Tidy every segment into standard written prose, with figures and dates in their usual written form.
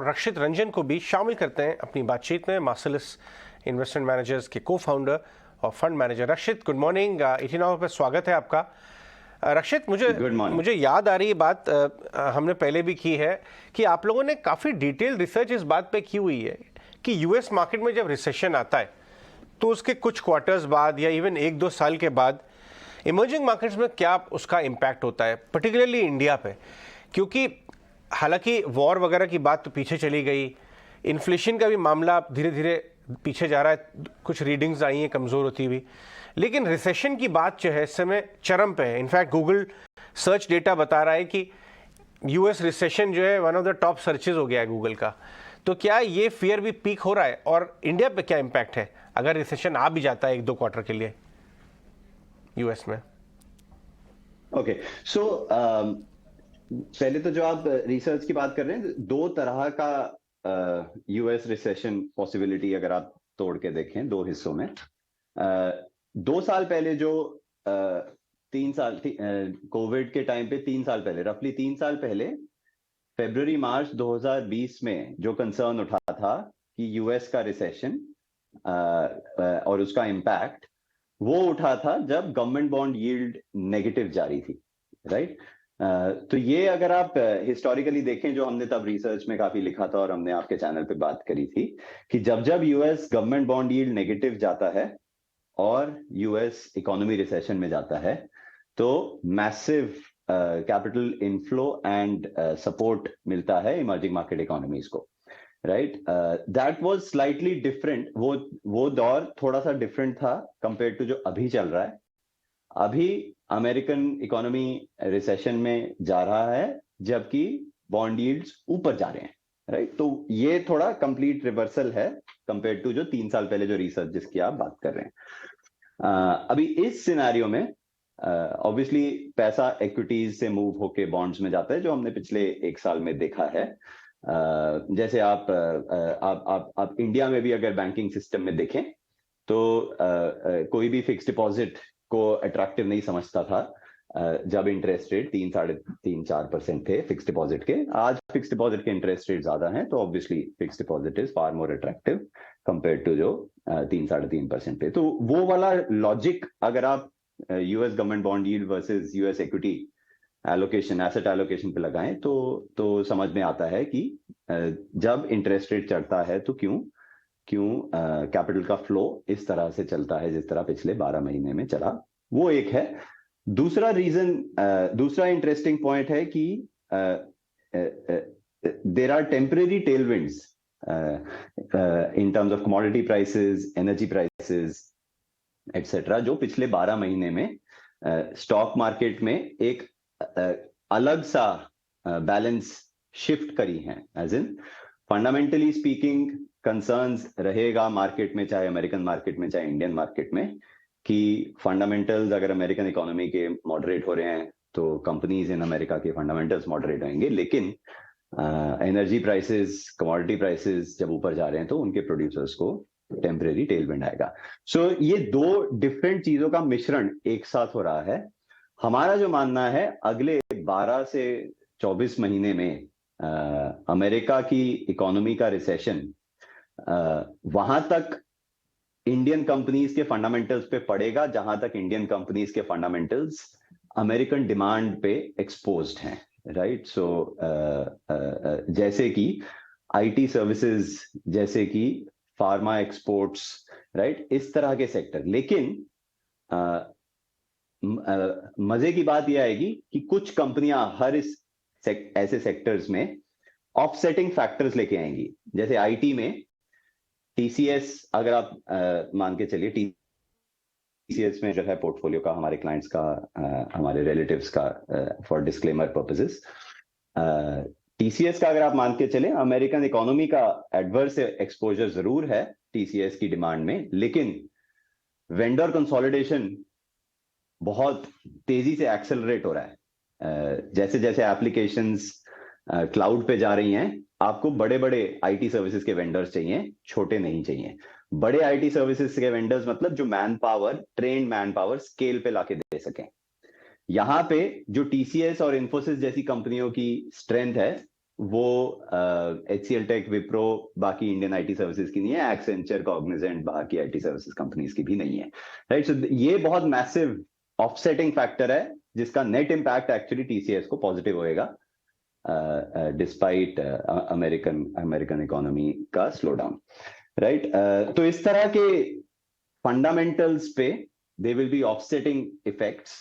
रक्षित रंजन को भी शामिल करते हैं अपनी बातचीत में। मार्सलिस इन्वेस्टमेंट मैनेजर्स के को फाउंडर और फंड मैनेजर। रक्षित, गुड मॉर्निंग। 18 पर स्वागत है आपका। रक्षित, मुझे याद आ रही है बात, हमने पहले भी की है कि आप लोगों ने काफ़ी डिटेल रिसर्च इस बात पे की हुई है कि यूएस मार्केट में जब रिसेशन आता है तो उसके कुछ क्वार्टर्स बाद या इवन 1-2 साल के बाद इमर्जिंग मार्केट्स में क्या उसका इम्पैक्ट होता है, पर्टिकुलरली इंडिया पे। क्योंकि हालांकि वॉर वगैरह की बात तो पीछे चली गई, इन्फ्लेशन का भी मामला धीरे धीरे पीछे जा रहा है, कुछ रीडिंग्स आई हैं कमज़ोर होती हुई, लेकिन रिसेशन की बात जो है इस समय चरम पे है। इनफैक्ट गूगल सर्च डेटा बता रहा है कि यूएस रिसेशन जो है one of the top searches हो गया है गूगल का। तो क्या ये फियर भी पीक हो रहा है और इंडिया पे क्या इम्पैक्ट है अगर रिसेशन आ भी जाता है 1-2 क्वार्टर के लिए यूएस में? ओके, सो पहले तो जो आप रिसर्च की बात कर रहे हैं, दो तरह का यूएस रिसेशन पॉसिबिलिटी अगर आप तोड़ के देखें दो हिस्सों में। 2 साल पहले जो 3 साल कोविड के टाइम पे 3 साल पहले, रफली 3 साल पहले फरवरी मार्च 2020 में जो कंसर्न उठा था कि यूएस का रिसेशन और उसका इम्पैक्ट, वो उठा था जब गवर्नमेंट बॉन्ड यील्ड नेगेटिव जारी थी, राइट? तो ये अगर आप हिस्टोरिकली देखें, जो हमने तब रिसर्च में काफी लिखा था और हमने आपके चैनल पे बात करी थी कि जब जब US government bond yield negative जाता है और यूएस इकोनॉमी रिसेशन में जाता है तो massive capital inflow and support मिलता है इमर्जिंग मार्केट इकोनॉमीज को, right? That was slightly different. वो दौर थोड़ा सा डिफरेंट था कंपेयर टू जो अभी चल रहा है। अभी अमेरिकन इकोनॉमी रिसेशन में जा रहा है जबकि बॉन्ड यील्ड्स ऊपर जा रहे हैं, राइट? तो ये थोड़ा कंप्लीट रिवर्सल है कंपेयर टू जो 3 साल पहले जो रिसर्च जिसकी आप बात कर रहे हैं। अभी इस सिनेरियो में ऑब्वियसली पैसा इक्विटीज से मूव होके बॉन्ड्स में जाता है, जो हमने पिछले 1 साल में देखा है। जैसे आप इंडिया में भी अगर बैंकिंग सिस्टम में देखें तो कोई भी फिक्स डिपॉजिट को अट्रैक्टिव नहीं समझता था जब इंटरेस्ट रेट 3-4% थे फिक्स डिपॉजिट के। आज फिक्स डिपॉजिट के इंटरेस्ट रेट ज्यादा हैं, तो obviously fix deposit is far more attractive compare to जो 3-3.5% पे। तो वो वाला लॉजिक अगर आप US government bond yield versus US equity allocation, asset allocation पे लगाएं तो समझ में आता है कि जब इंटरेस्ट रेट चढ़ता है तो क्यों कैपिटल का फ्लो इस तरह से चलता है जिस तरह पिछले 12 महीने में चला। वो एक है। दूसरा रीजन, दूसरा इंटरेस्टिंग पॉइंट है कि there are temporary tailwinds in terms of commodity prices, energy prices etcetera, जो पिछले 12 महीने में स्टॉक मार्केट में एक अलग सा बैलेंस शिफ्ट करी है। As in fundamentally speaking concerns रहेगा मार्केट में, चाहे अमेरिकन मार्केट में चाहे इंडियन मार्केट में, कि फंडामेंटल्स अगर अमेरिकन इकोनॉमी के मॉडरेट हो रहे हैं तो कंपनीज इन अमेरिका के फंडामेंटल्स मॉडरेट होंगे, लेकिन एनर्जी प्राइसेस, कमोडिटी प्राइसेस जब ऊपर जा रहे हैं तो उनके प्रोड्यूसर्स को टेम्परेरी टेलविंड आएगा। सो ये दो डिफरेंट चीजों का मिश्रण एक साथ हो रहा है। हमारा जो मानना है, अगले 12 से 24 महीने में अमेरिका की इकोनॉमी का रिसेशन वहां तक इंडियन कंपनीज के फंडामेंटल्स पे पड़ेगा जहां तक इंडियन कंपनीज के फंडामेंटल्स अमेरिकन डिमांड पे एक्सपोज्ड हैं, राइट? सो जैसे कि आईटी सर्विसेज, जैसे कि फार्मा एक्सपोर्ट्स, राइट? इस तरह के सेक्टर। लेकिन मजे की बात यह आएगी कि कुछ कंपनियां हर ऐसे सेक्टर्स में ऑफसेटिंग फैक्टर्स लेके आएंगी। जैसे आईटी में टीसीएस, अगर आप मान के चलिए, टीसीएस में जो है पोर्टफोलियो का, हमारे क्लाइंट्स का, हमारे रिलेटिव्स का, फॉर डिस्क्लेमर पर्पसेस, टीसीएस का अगर आप मान के चले, अमेरिकन इकोनॉमी का एडवर्स एक्सपोजर जरूर है टीसीएस की डिमांड में, लेकिन वेंडर कंसोलिडेशन बहुत तेजी से एक्सेलरेट हो रहा है। जैसे जैसे एप्लीकेशंस क्लाउड पे जा रही हैं, आपको बड़े बड़े आईटी सर्विसेज के वेंडर्स चाहिए, छोटे नहीं चाहिए। बड़े आईटी सर्विसेज के वेंडर्स मतलब जो man power, trained man power scale पे लाके दे सकें। यहां पे जो टीसीएस और इन्फोसिस जैसी कंपनियों की स्ट्रेंथ है वो HCL टेक, विप्रो, बाकी इंडियन आईटी सर्विसेज की नहीं है, एक्सेंचर, कॉग्निजेंट, बाकी आईटी सर्विसेज कंपनीज की भी नहीं है, राइट। सो ये बहुत मैसिव ऑफसेटिंग फैक्टर है जिसका नेट इम्पैक्ट एक्चुअली TCS को पॉजिटिव होएगा डिस्पाइट अमेरिकन इकोनॉमी का स्लो डाउन, राइट। तो इस तरह के फंडामेंटल्स पे they will be offsetting effects.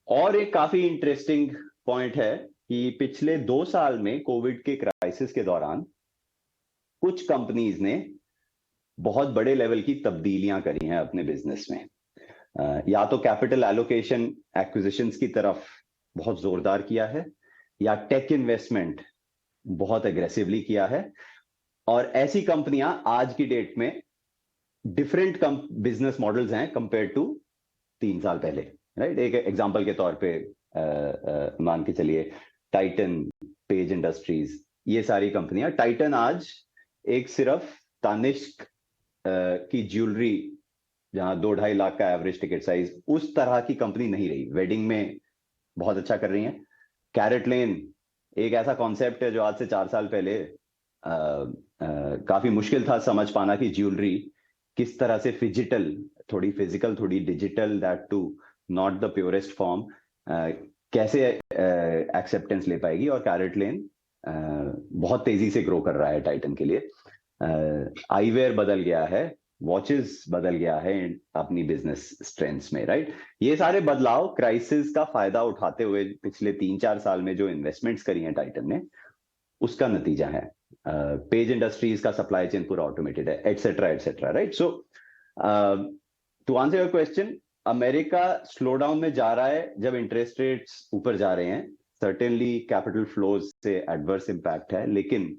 और एक काफी इंटरेस्टिंग पॉइंट है कि पिछले 2 साल में कोविड के क्राइसिस के दौरान कुछ कंपनीज ने बहुत बड़े लेवल की तब्दीलियां करी हैं अपने बिजनेस में। या तो कैपिटल एलोकेशन एक्विजिशंस की तरफ बहुत जोरदार किया है, या टेक इन्वेस्टमेंट बहुत एग्रेसिवली किया है। और ऐसी कंपनियां आज की डेट में डिफरेंट बिजनेस मॉडल्स हैं कंपेयर टू 3 साल पहले, राइट। एक एग्जांपल के तौर पे मान के चलिए टाइटन, पेज इंडस्ट्रीज, ये सारी कंपनियां। टाइटन आज एक सिर्फ तानिष्क की ज्वेलरी, जहां 2-2.5 लाख का एवरेज टिकट साइज, उस तरह की कंपनी नहीं रही। वेडिंग में बहुत अच्छा कर रही है। कैरेटलेन एक ऐसा कॉन्सेप्ट है जो आज से 4 साल पहले काफी मुश्किल था समझ पाना कि ज्वेलरी किस तरह से फिजिटल, थोड़ी फिजिकल थोड़ी digital, that too not the purest form, कैसे एक्सेप्टेंस ले पाएगी। और कैरेटलेन बहुत तेजी से ग्रो कर रहा है टाइटन के लिए। आईवेयर बदल गया है, वॉचेस बदल गया है अपनी बिजनेस स्ट्रेंथ्स में, राइट। ये सारे बदलाव क्राइसिस का फायदा उठाते हुए पिछले 3-4 साल में जो इन्वेस्टमेंट्स करी हैं टाइटन ने, उसका नतीजा है। पेज इंडस्ट्रीज का सप्लाई चेन पूरा ऑटोमेटेड है, etcetera etcetera, right. So to answer your question, America slow down में जा रहा है जब इंटरेस्ट रेट्स ऊपर जा रहे हैं। सर्टेनली कैपिटल फ्लोज से एडवर्स इंपैक्ट है, लेकिन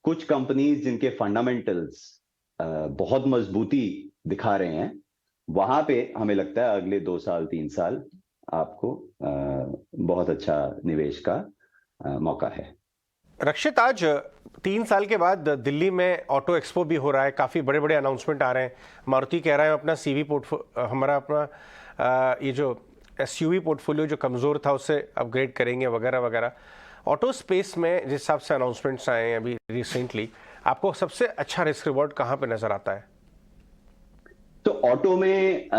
कुछ कंपनीज जिनके फंडामेंटल्स बहुत मजबूती दिखा रहे हैं, वहां पे हमें लगता है अगले 2 साल 3 साल आपको बहुत अच्छा निवेश का मौका है। रक्षित, आज 3 साल के बाद दिल्ली में ऑटो एक्सपो भी हो रहा है, काफ़ी बड़े बड़े अनाउंसमेंट आ रहे हैं। मारुति कह रहा है अपना CV पोर्टफोलियो, हमारा अपना ये जो SUV पोर्टफोलियो जो कमज़ोर था उससे अपग्रेड करेंगे वगैरह वगैरह। ऑटो स्पेस में जिस हिसाब से अनाउंसमेंट्स आए हैं अभी रिसेंटली, आपको सबसे अच्छा रिस्क रिवॉर्ड कहाँ पे नजर आता है? तो ऑटो में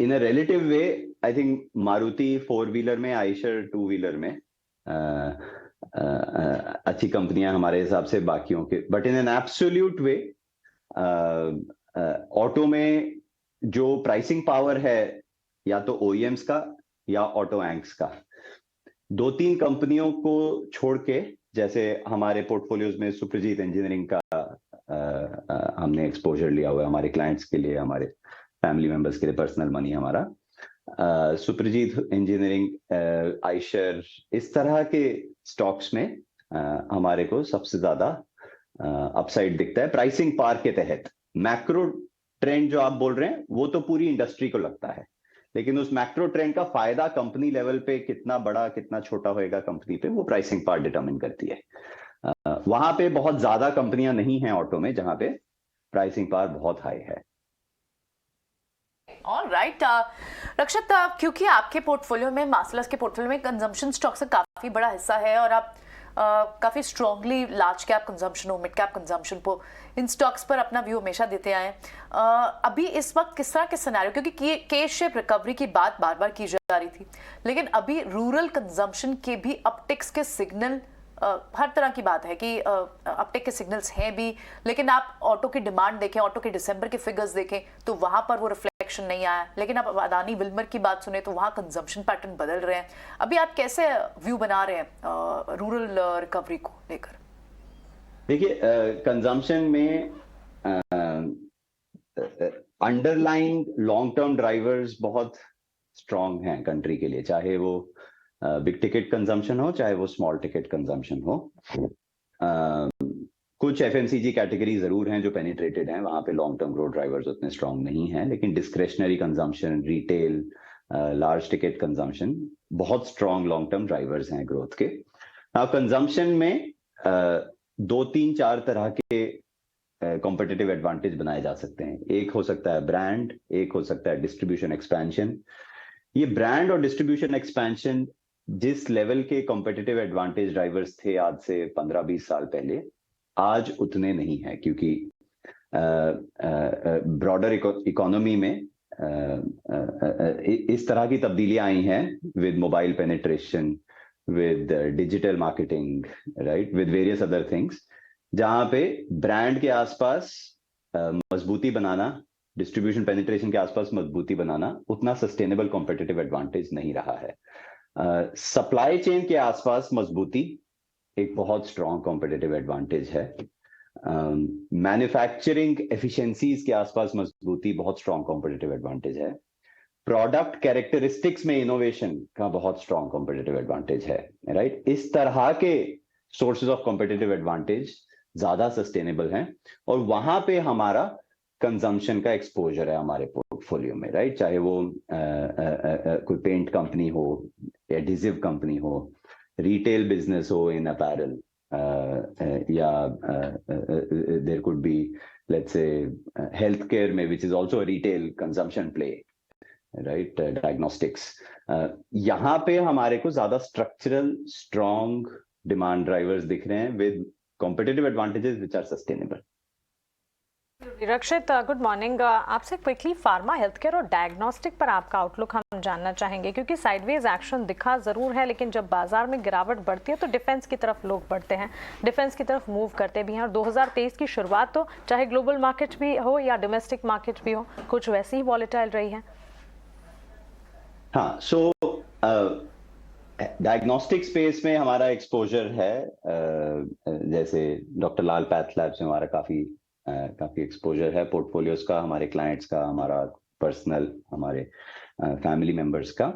in a relative way I think Maruti 4 wheeler में, आयशर 2 व्हीलर में अच्छी कंपनियां हमारे हिसाब से बाकियों के। But in an absolute way auto में जो प्राइसिंग पावर है, या तो OEMs का या ऑटो एंक्स का, 2-3 कंपनियों को छोड़ के, जैसे हमारे पोर्टफोलियोज में सुप्रजीत इंजीनियरिंग का हमने एक्सपोजर लिया हुआ है हमारे क्लाइंट्स के लिए, हमारे फैमिली मेंबर्स के लिए, पर्सनल मनी हमारा। सुप्रजीत इंजीनियरिंग, आयशर, इस तरह के स्टॉक्स में हमारे को सबसे ज्यादा अपसाइड दिखता है प्राइसिंग पावर के तहत। मैक्रो ट्रेंड जो आप बोल रहे हैं वो तो पूरी इंडस्ट्री को लगता है, लेकिन उस मैक्रो ट्रेंड का फायदा कंपनी लेवल पे कितना बड़ा कितना छोटा होएगा कंपनी पे, वो प्राइसिंग पावर डिटरमिन करती है। वहां पे बहुत ज्यादा कंपनियां नहीं हैं ऑटो में जहां पे प्राइसिंग पावर बहुत हाई है। ऑल राइट, रक्षित, क्योंकि आपके पोर्टफोलियो में, मार्सलस के पोर्टफोलियो में कंजम्पशन स्टॉक्स का काफी बड़ा हिस्सा है और आप काफी स्ट्रांगली लार्ज कैप कंजम्पशन हो, मिड कैप कंजम्पशन को, इन स्टॉक्स पर अपना व्यू हमेशा देते आए। अभी इस वक्त किस तरह के सिनेरियो, क्योंकि के शेप रिकवरी की बात बार बार की जा रही थी, लेकिन अभी रूरल कंजम्पशन के भी अपटिक्स के सिग्नल, हर तरह की बात है कि अपटेक के सिग्नल्स हैं भी, लेकिन आप ऑटो की डिमांड देखें, ऑटो के दिसंबर के फिगर्स देखें तो वहां पर वो रिफ्लेक्शन नहीं आया। लेकिन आप अदानी विल्मर की बात सुने तो वहां कंजम्पशन पैटर्न बदल रहे हैं। अभी आप कैसे व्यू बना रहे हैं रूरल रिकवरी को लेकर? देखिए, कंजम्पशन में अंडरलाइंग लॉन्ग टर्म ड्राइवर्स बहुत स्ट्रांग हैं कंट्री के लिए, चाहे वो बिग टिकट कंजम्पशन हो, चाहे वो स्मॉल टिकट कंजम्पशन हो। कुछ FMCG कैटेगरी जरूर हैं जो पेनिट्रेटेड हैं, वहां पे लॉन्ग टर्म ग्रोथ ड्राइवर्स उतने स्ट्रांग नहीं हैं, लेकिन discretionary consumption, retail, large ticket consumption बहुत स्ट्रांग लॉन्ग टर्म ड्राइवर्स हैं ग्रोथ के। कंजम्पशन में 2-3-4 तरह के कॉम्पिटिटिव एडवांटेज बनाए जा सकते हैं। एक हो सकता है ब्रांड, एक हो सकता है डिस्ट्रीब्यूशन एक्सपेंशन। ये ब्रांड और डिस्ट्रीब्यूशन एक्सपेंशन जिस लेवल के कॉम्पिटिटिव एडवांटेज ड्राइवर्स थे आज से 15-20 साल पहले, आज उतने नहीं है, क्योंकि ब्रॉडर इकोनॉमी में इस तरह की तब्दीलियां आई हैं with mobile penetration, with digital marketing, right, with various other things, जहां पे ब्रांड के आसपास मजबूती बनाना, डिस्ट्रीब्यूशन पेनिट्रेशन के आसपास मजबूती बनाना उतना सस्टेनेबल कॉम्पिटिटिव एडवांटेज नहीं रहा है। सप्लाई चेन के आसपास मजबूती एक बहुत स्ट्रॉन्ग कॉम्पिटिटिव एडवांटेज है। मैन्युफैक्चरिंग एफिशिएंसीज के आसपास मजबूती बहुत स्ट्रॉन्ग कॉम्पिटिटिव एडवांटेज है। प्रोडक्ट कैरेक्टरिस्टिक्स में इनोवेशन का बहुत स्ट्रॉन्ग कॉम्पिटिटिव एडवांटेज है, राइट। इस तरह के सोर्सेज ऑफ कॉम्पिटिटिव एडवांटेज ज्यादा सस्टेनेबल हैं, और वहां पे हमारा कंजम्पशन का एक्सपोजर है हमारे पोर्टफोलियो में, राइट। चाहे वो कोई पेंट कंपनी हो, एडिसिव कंपनी हो, रिटेल बिजनेस हो in apparel, or there could be let's say health care में, which is also retail consumption play, right, diagnostics. यहाँ पे हमारे को ज्यादा स्ट्रक्चरल स्ट्रॉन्ग डिमांड ड्राइवर्स दिख रहे हैं with competitive advantages which are sustainable. Rakshit, good morning. आपसे क्विकली फार्मा, हेल्थ केयर और डायग्नोस्टिक पर आपका आउटलुक हम जानना चाहेंगे, क्योंकि साइडवेज एक्शन दिखा जरूर है, लेकिन जब बाजार में गिरावट बढ़ती है तो डिफेंस की तरफ लोग बढ़ते हैं, डिफेंस की तरफ मूव करते भी हैं, और 2023 की शुरुआत तो चाहे ग्लोबल मार्केट भी हो या डोमेस्टिक मार्केट भी हो, कुछ वैसी ही वॉलेटाइल रही है। हाँ, सो डायग्नोस्टिक स्पेस में हमारा एक्सपोजर है, जैसे डॉक्टर लाल पैथ लैब्स में हमारा काफी एक्सपोजर है पोर्टफोलियोज का, हमारे क्लाइंट्स का, हमारा पर्सनल, हमारे फैमिली मेंबर्स का।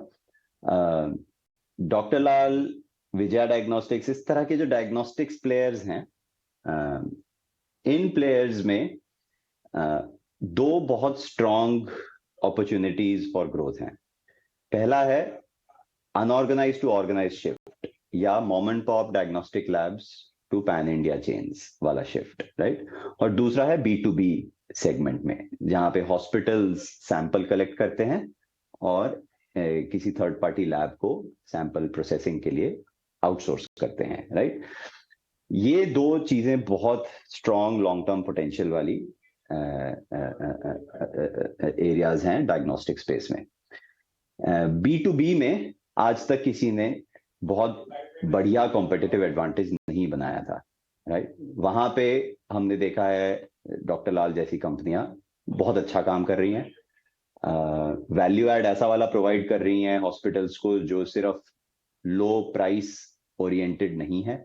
डॉक्टर लाल, विजया डायग्नोस्टिक्स, इस तरह के जो डायग्नोस्टिक्स प्लेयर्स हैं, इन प्लेयर्स में दो बहुत स्ट्रॉन्ग अपॉर्चुनिटीज फॉर ग्रोथ हैं। पहला है अनऑर्गेनाइज्ड टू ऑर्गेनाइज्ड शिफ्ट, या mom and pop diagnostic labs to pan India chains वाला शिफ्ट, राइट। और दूसरा है B2B सेगमेंट में, जहां पे हॉस्पिटल्स सैंपल कलेक्ट करते हैं और किसी थर्ड पार्टी लैब को सैंपल प्रोसेसिंग के लिए आउटसोर्स करते हैं, राइट। ये दो चीजें बहुत स्ट्रॉन्ग लॉन्ग टर्म पोटेंशियल वाली एरियाज हैं डायग्नोस्टिक स्पेस में। B2B में आज तक किसी ने बहुत बढ़िया कॉम्पिटिटिव एडवांटेज नहीं बनाया था, राइट। वहां पे हमने देखा है डॉक्टर लाल जैसी कंपनियां बहुत अच्छा काम कर रही हैं, वैल्यू एड ऐसा वाला प्रोवाइड कर रही हैं हॉस्पिटल्स को जो सिर्फ लो प्राइस ओरिएंटेड नहीं है,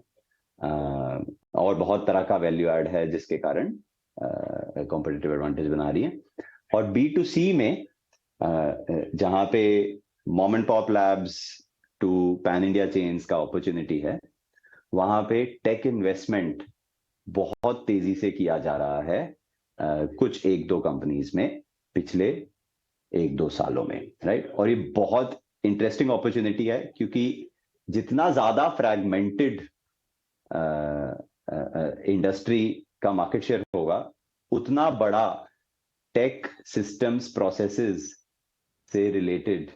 और बहुत तरह का वैल्यू एड है जिसके कारण कॉम्पिटिटिव एडवांटेज बना रही हैं। और B2C में जहां पे mom and pop labs to pan India chains का अपॉर्चुनिटी है, वहां पे टेक इन्वेस्टमेंट बहुत तेजी से किया जा रहा है कुछ 1-2 कंपनीज में पिछले 1-2 सालों में, राइट। और ये बहुत इंटरेस्टिंग अपॉर्चुनिटी है, क्योंकि जितना ज्यादा फ्रैगमेंटेड इंडस्ट्री का मार्केट शेयर होगा, उतना बड़ा टेक सिस्टम्स प्रोसेसेस से रिलेटेड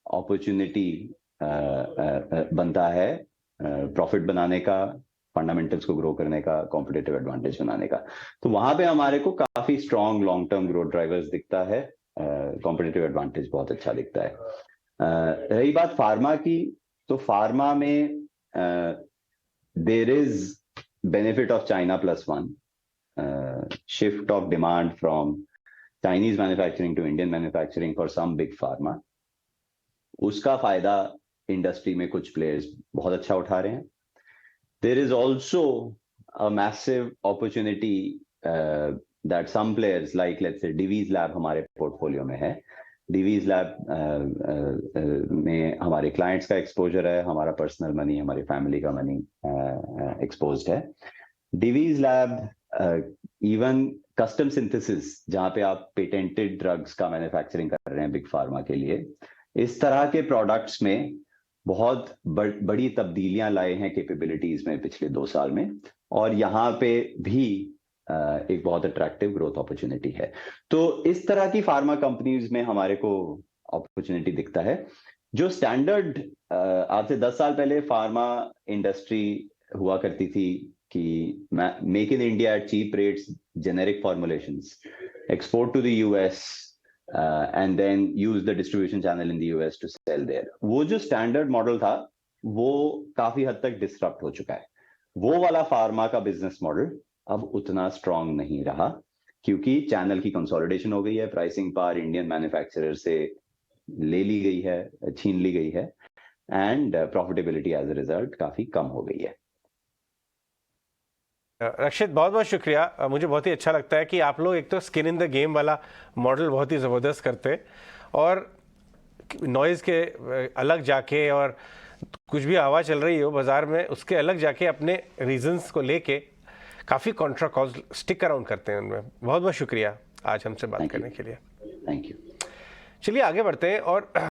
अपॉर्चुनिटी बनता है, प्रॉफिट बनाने का, फंडामेंटल्स को ग्रो करने का, कॉम्पिटिटिव एडवांटेज बनाने का। तो वहां पे हमारे को काफी strong long term growth drivers दिखता है, कॉम्पिटिटिव एडवांटेज बहुत अच्छा दिखता है। रही बात फार्मा की, तो फार्मा में there is benefit of China Plus One, shift of demand from Chinese manufacturing to Indian manufacturing for some big pharma। उसका फायदा इंडस्ट्री में कुछ प्लेयर्स बहुत अच्छा उठा रहे हैं। There is also a massive opportunity that some players like let's say Divi's lab हमारे पोर्टफोलियो में है। डिवीज लैब में हमारे क्लाइंट्स का एक्सपोजर है, हमारा पर्सनल मनी, हमारी फैमिली का मनी एक्सपोज्ड है। Divi's lab even custom synthesis, जहां पे आप पेटेंटेड ड्रग्स का मैन्युफैक्चरिंग कर रहे हैं बिग फार्मा के लिए, इस तरह के प्रोडक्ट्स में बहुत बड़ी तब्दीलियां लाए हैं कैपेबिलिटीज में पिछले 2 साल में, और यहाँ पे भी एक बहुत अट्रैक्टिव ग्रोथ अपॉर्चुनिटी है। तो इस तरह की फार्मा कंपनीज में हमारे को अपॉर्चुनिटी दिखता है। जो स्टैंडर्ड आज से 10 साल पहले फार्मा इंडस्ट्री हुआ करती थी कि make in India at cheap rates, generic formulations, export to the US and then use the distribution channel in the US to sell there, वो जो स्टैंडर्ड मॉडल था वो काफी हद तक डिस्टर्ब हो चुका है। वो वाला फार्मा का बिजनेस मॉडल अब उतना स्ट्रांग नहीं रहा, क्योंकि चैनल की कंसोलिडेशन हो गई है, प्राइसिंग पावर इंडियन मैन्युफैक्चरर से ले ली गई है, छीन ली गई है, and profitability as a result काफी कम हो गई है। रक्षित, बहुत बहुत शुक्रिया। मुझे बहुत ही अच्छा लगता है कि आप लोग एक तो स्किन इन द गेम वाला मॉडल बहुत ही ज़बरदस्त करते हैं, और नॉइज़ के अलग जाके, और कुछ भी हवा चल रही हो बाज़ार में उसके अलग जाके अपने रीजंस को लेके काफ़ी कॉन्ट्रा कॉज स्टिक अराउंड करते हैं उनमें। बहुत बहुत शुक्रिया आज हमसे बात करने के लिए। Thank you. चलिए आगे बढ़ते हैं और